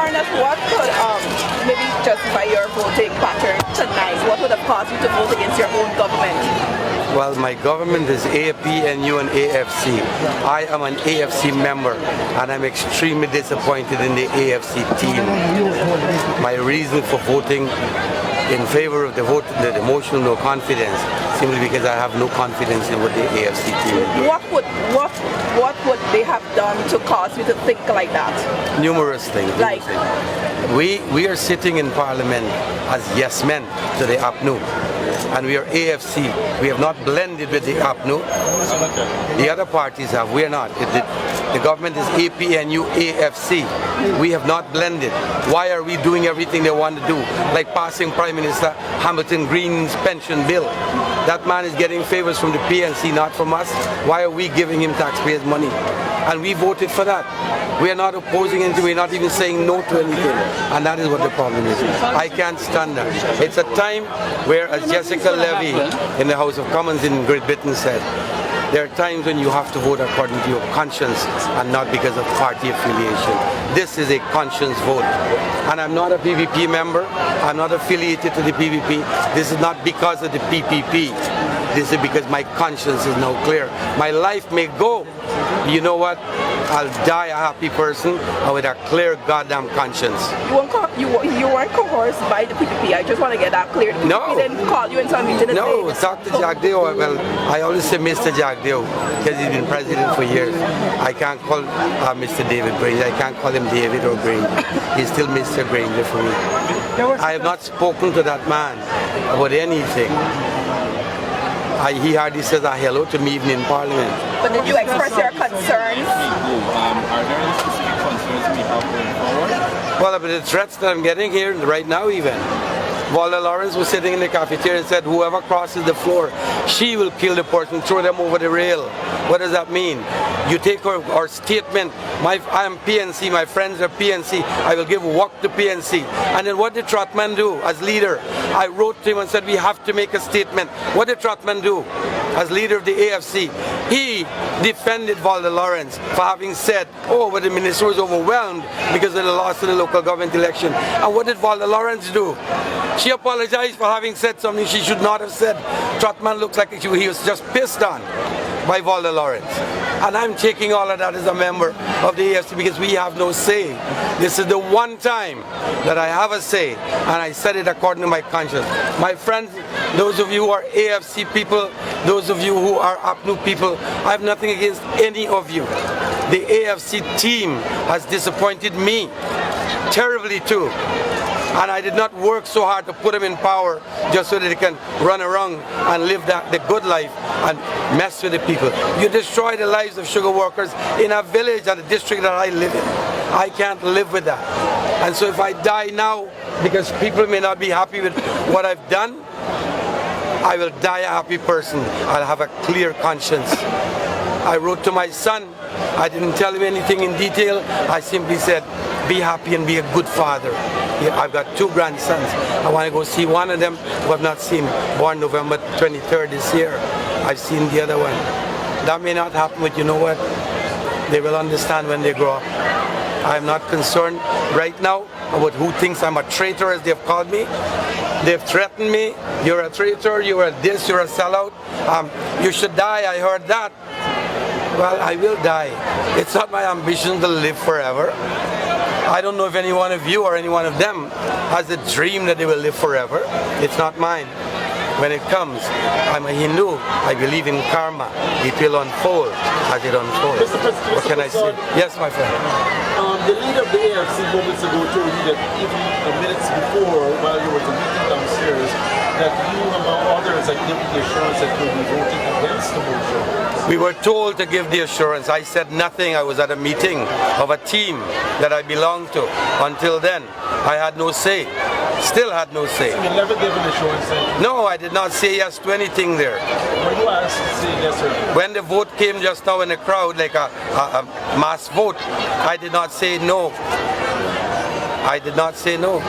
Charandass, what could maybe justify your voting pattern tonight? What would have caused you to vote against your own government? Well, my government is APNU and AFC. I am an AFC member and I'm extremely disappointed in the AFC team. My reason for voting in favor of the motion of no confidence, simply because I have no confidence in what the AFC team is doing. What would they have done to cause you to think like that? Numerous things. Like? We are sitting in Parliament as yes men to the APNU. And we are AFC. We have not blended with the APNU. The other parties have. We are not. The government is APNU+AFC. We have not blended. Why are we doing everything they want to do? Like passing Prime Minister Hamilton Green's pension bill. That man is getting favors from the PNC, not from us. Why are we giving him taxpayers' money? And we voted for that. We are not opposing anything. We're not even saying no to anything. And that is what the problem is. I can't stand that. It's a time where, as Jessica Levy in the House of Commons in Great Britain said, there are times when you have to vote according to your conscience and not because of party affiliation. This is a conscience vote. And I'm not a PPP member. I'm not affiliated to the PPP. This is not because of the PPP. This is because my conscience is now clear. My life may go. You know what? I'll die a happy person and with a clear goddamn conscience. You weren't coerced by the PPP. I just want to get that clear. The PPP didn't call you into a meeting. No, Dr. Jagdeo. Well, I always say Mr. Jagdeo because he's been president for years. I can't call Mr. David Granger. I can't call him David or Granger. He's still Mr. Granger for me. I have not spoken to that man about anything. He hardly says a hello to me even in Parliament. But did you express your concerns? Are there any specific concerns we have going forward? Well, about the threats that I'm getting here right now even. Walter Lawrence was sitting in the cafeteria and said, whoever crosses the floor, she will kill the person, throw them over the rail. What does that mean? You take our statement, I am PNC, my friends are PNC, I will give work to PNC. And then what did Trotman do as leader? I wrote to him and said, we have to make a statement. What did Trotman do as leader of the AFC? He defended Walter Lawrence for having said, oh, but the minister was overwhelmed because of the loss of the local government election. And what did Walter Lawrence do? She apologized for having said something she should not have said. Trotman looks like he was just pissed on by Walter Lawrence. And I'm taking all of that as a member of the AFC because we have no say. This is the one time that I have a say, and I said it according to my conscience. My friends, those of you who are AFC people, those of you who are APNU people, I have nothing against any of you. The AFC team has disappointed me terribly too. And I did not work so hard to put them in power just so that they can run around and live the good life and mess with the people. You destroy the lives of sugar workers in a village and a district that I live in. I can't live with that. And so if I die now, because people may not be happy with what I've done, I will die a happy person. I'll have a clear conscience. I wrote to my son. I didn't tell him anything in detail. I simply said, be happy and be a good father. I've got 2 grandsons. I want to go see one of them who I've not seen, born November 23rd this year. I've seen the other one. That may not happen, but you know what? They will understand when they grow up. I'm not concerned right now about who thinks I'm a traitor, as they've called me. They've threatened me. You're a traitor, you're a this, you're a sellout. You should die, I heard that. Well, I will die. It's not my ambition to live forever. I don't know if any one of you or any one of them has a dream that they will live forever. It's not mine. When it comes, I'm a Hindu. I believe in karma. It will unfold as it unfolds. What can I say? Yes, my friend. The leader of the AFC moments ago told you that even minutes before, while you were meeting downstairs, that you, among others, had given the assurance that you would be voting against the motion. We were told to give the assurance. I said nothing. I was at a meeting of a team that I belonged to. Until then, I had no say. Still had no say. So you never gave an assurance? No, I did not say yes to anything there. When you asked to say yes or no? When the vote came just now in the crowd, like a mass vote, I did not say no. I did not say no.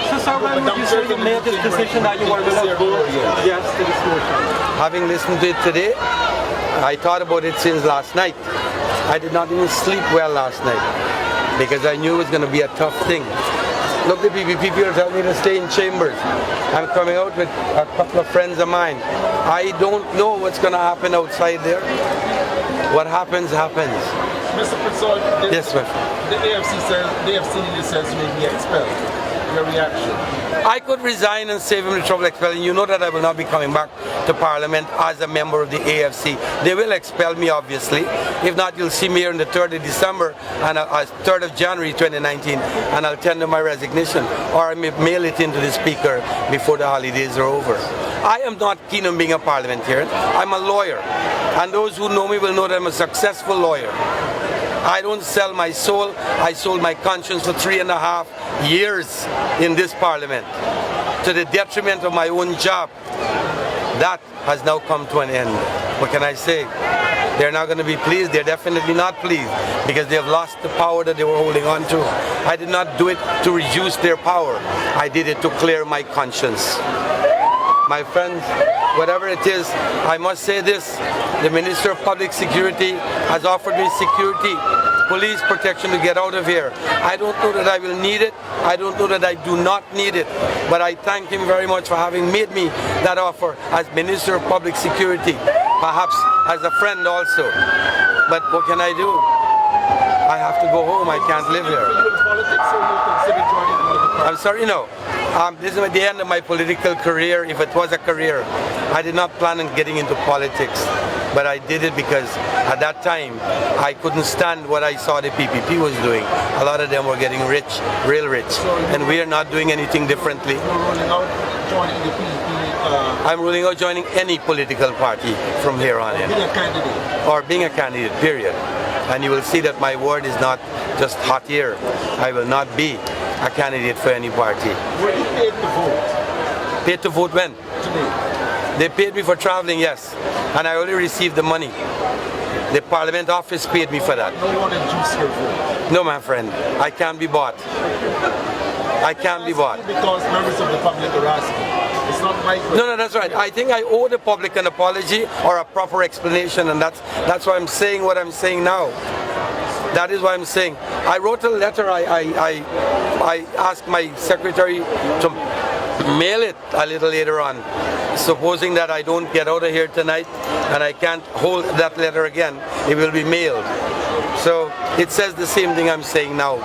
So, sir, when would you say you made this decision that you were going to vote yes to this motion? Having listened to it today, I thought about it since last night. I did not even sleep well last night. because I knew it was going to be a tough thing. Look, the PPP people tell me to stay in chambers. I'm coming out with a couple of friends of mine. I don't know what's going to happen outside there. What happens, happens. Mr. Persaud, Yes, sir. The AFC leader says you will be expelled. Your reaction? I could resign and save him the trouble of expelling. You know that I will not be coming back to Parliament as a member of the AFC. They will expel me, obviously. If not, you'll see me here on the 3rd of December and 3rd of January 2019, and I'll tender my resignation, or I may mail it into the Speaker before the holidays are over. I am not keen on being a parliamentarian. I'm a lawyer, and those who know me will know that I'm a successful lawyer. I don't sell my soul. I sold my conscience for 3.5 years in this parliament, to the detriment of my own job. That has now come to an end. What can I say? They're not going to be pleased. They're definitely not pleased, because they've lost the power that they were holding on to. I did not do it to reduce their power. I did it to clear my conscience. My friends, whatever it is, I must say this: the Minister of Public Security has offered me security, police protection to get out of here. I don't know that I will need it. I don't know that I do not need it. But I thank him very much for having made me that offer as Minister of Public Security, perhaps as a friend also. But what can I do? I have to go home. I can't live here. I'm sorry, no. This is at the end of my political career, if it was a career. I did not plan on getting into politics, but I did it because at that time I couldn't stand what I saw the PPP was doing. A lot of them were getting rich, real rich, and we are not doing anything differently. I'm ruling out joining any political party from here on in. Or being a candidate, period. And you will see that my word is not just hot air. I will not be a candidate for any party. Were you paid to vote? Paid to vote when? Today. They paid me for traveling, yes. And I only received the money. The Parliament office paid me for that. No one induced your vote? No, my friend. I can't be bought. I can't be bought. Because members of the public are asking. It's not my question. No, that's right. I think I owe the public an apology or a proper explanation, and that's why I'm saying what I'm saying now. That is what I'm saying. I wrote a letter. I asked my secretary to mail it a little later on, supposing that I don't get out of here tonight and I can't hold that letter again. It will be mailed. So it says the same thing I'm saying now.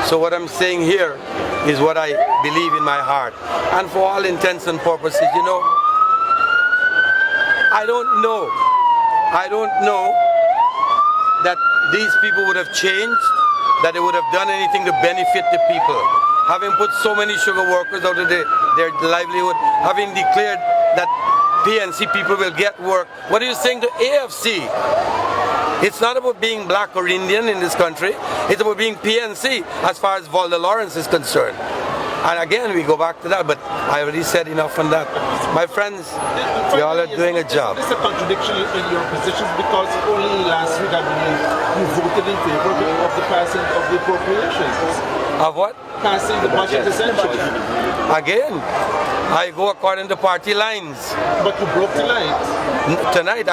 So what I'm saying here is what I believe in my heart. And for all intents and purposes, you know, I don't know that these people would have changed, that they would have done anything to benefit the people. Having put so many sugar workers out of their livelihood, having declared that PNC people will get work. What are you saying to AFC? It's not about being black or Indian in this country. It's about being PNC as far as Walter Lawrence is concerned. And again, we go back to that, but I already said enough on that. My friends, you all are doing a job. Is this a contradiction in your positions? Because only last week, I believe, you voted in favor of the passing of the appropriations. Of what? Passing the budget, essentially. Again, I go according to party lines. But you broke tonight. Tonight,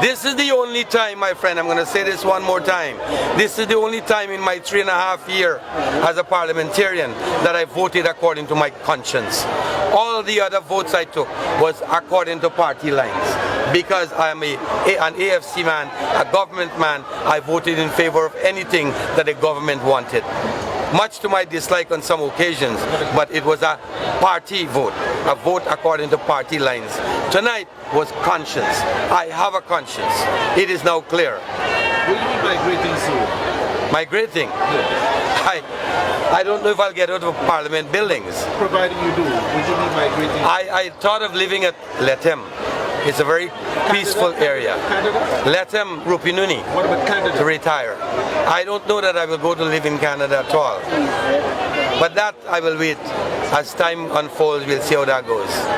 this is the only time, my friend, I'm going to say this one more time. This is the only time in my 3.5 years as a parliamentarian that I voted according to my conscience. All the other votes I took was according to party lines. Because I am an AFC man, a government man, I voted in favor of anything that the government wanted. Much to my dislike on some occasions, but it was a party vote, a vote according to party lines. Tonight was conscience. I have a conscience. It is now clear. Will you be migrating soon? Migrating? Yeah. I don't know if I'll get out of Parliament buildings. Providing you do, will you be migrating? I thought of living at Letem. It's a very peaceful area. Canada? Letem Rupinuni. What about Canada? To retire. I don't know that I will go to live in Canada at all. But that I will wait. As time unfolds, we'll see how that goes.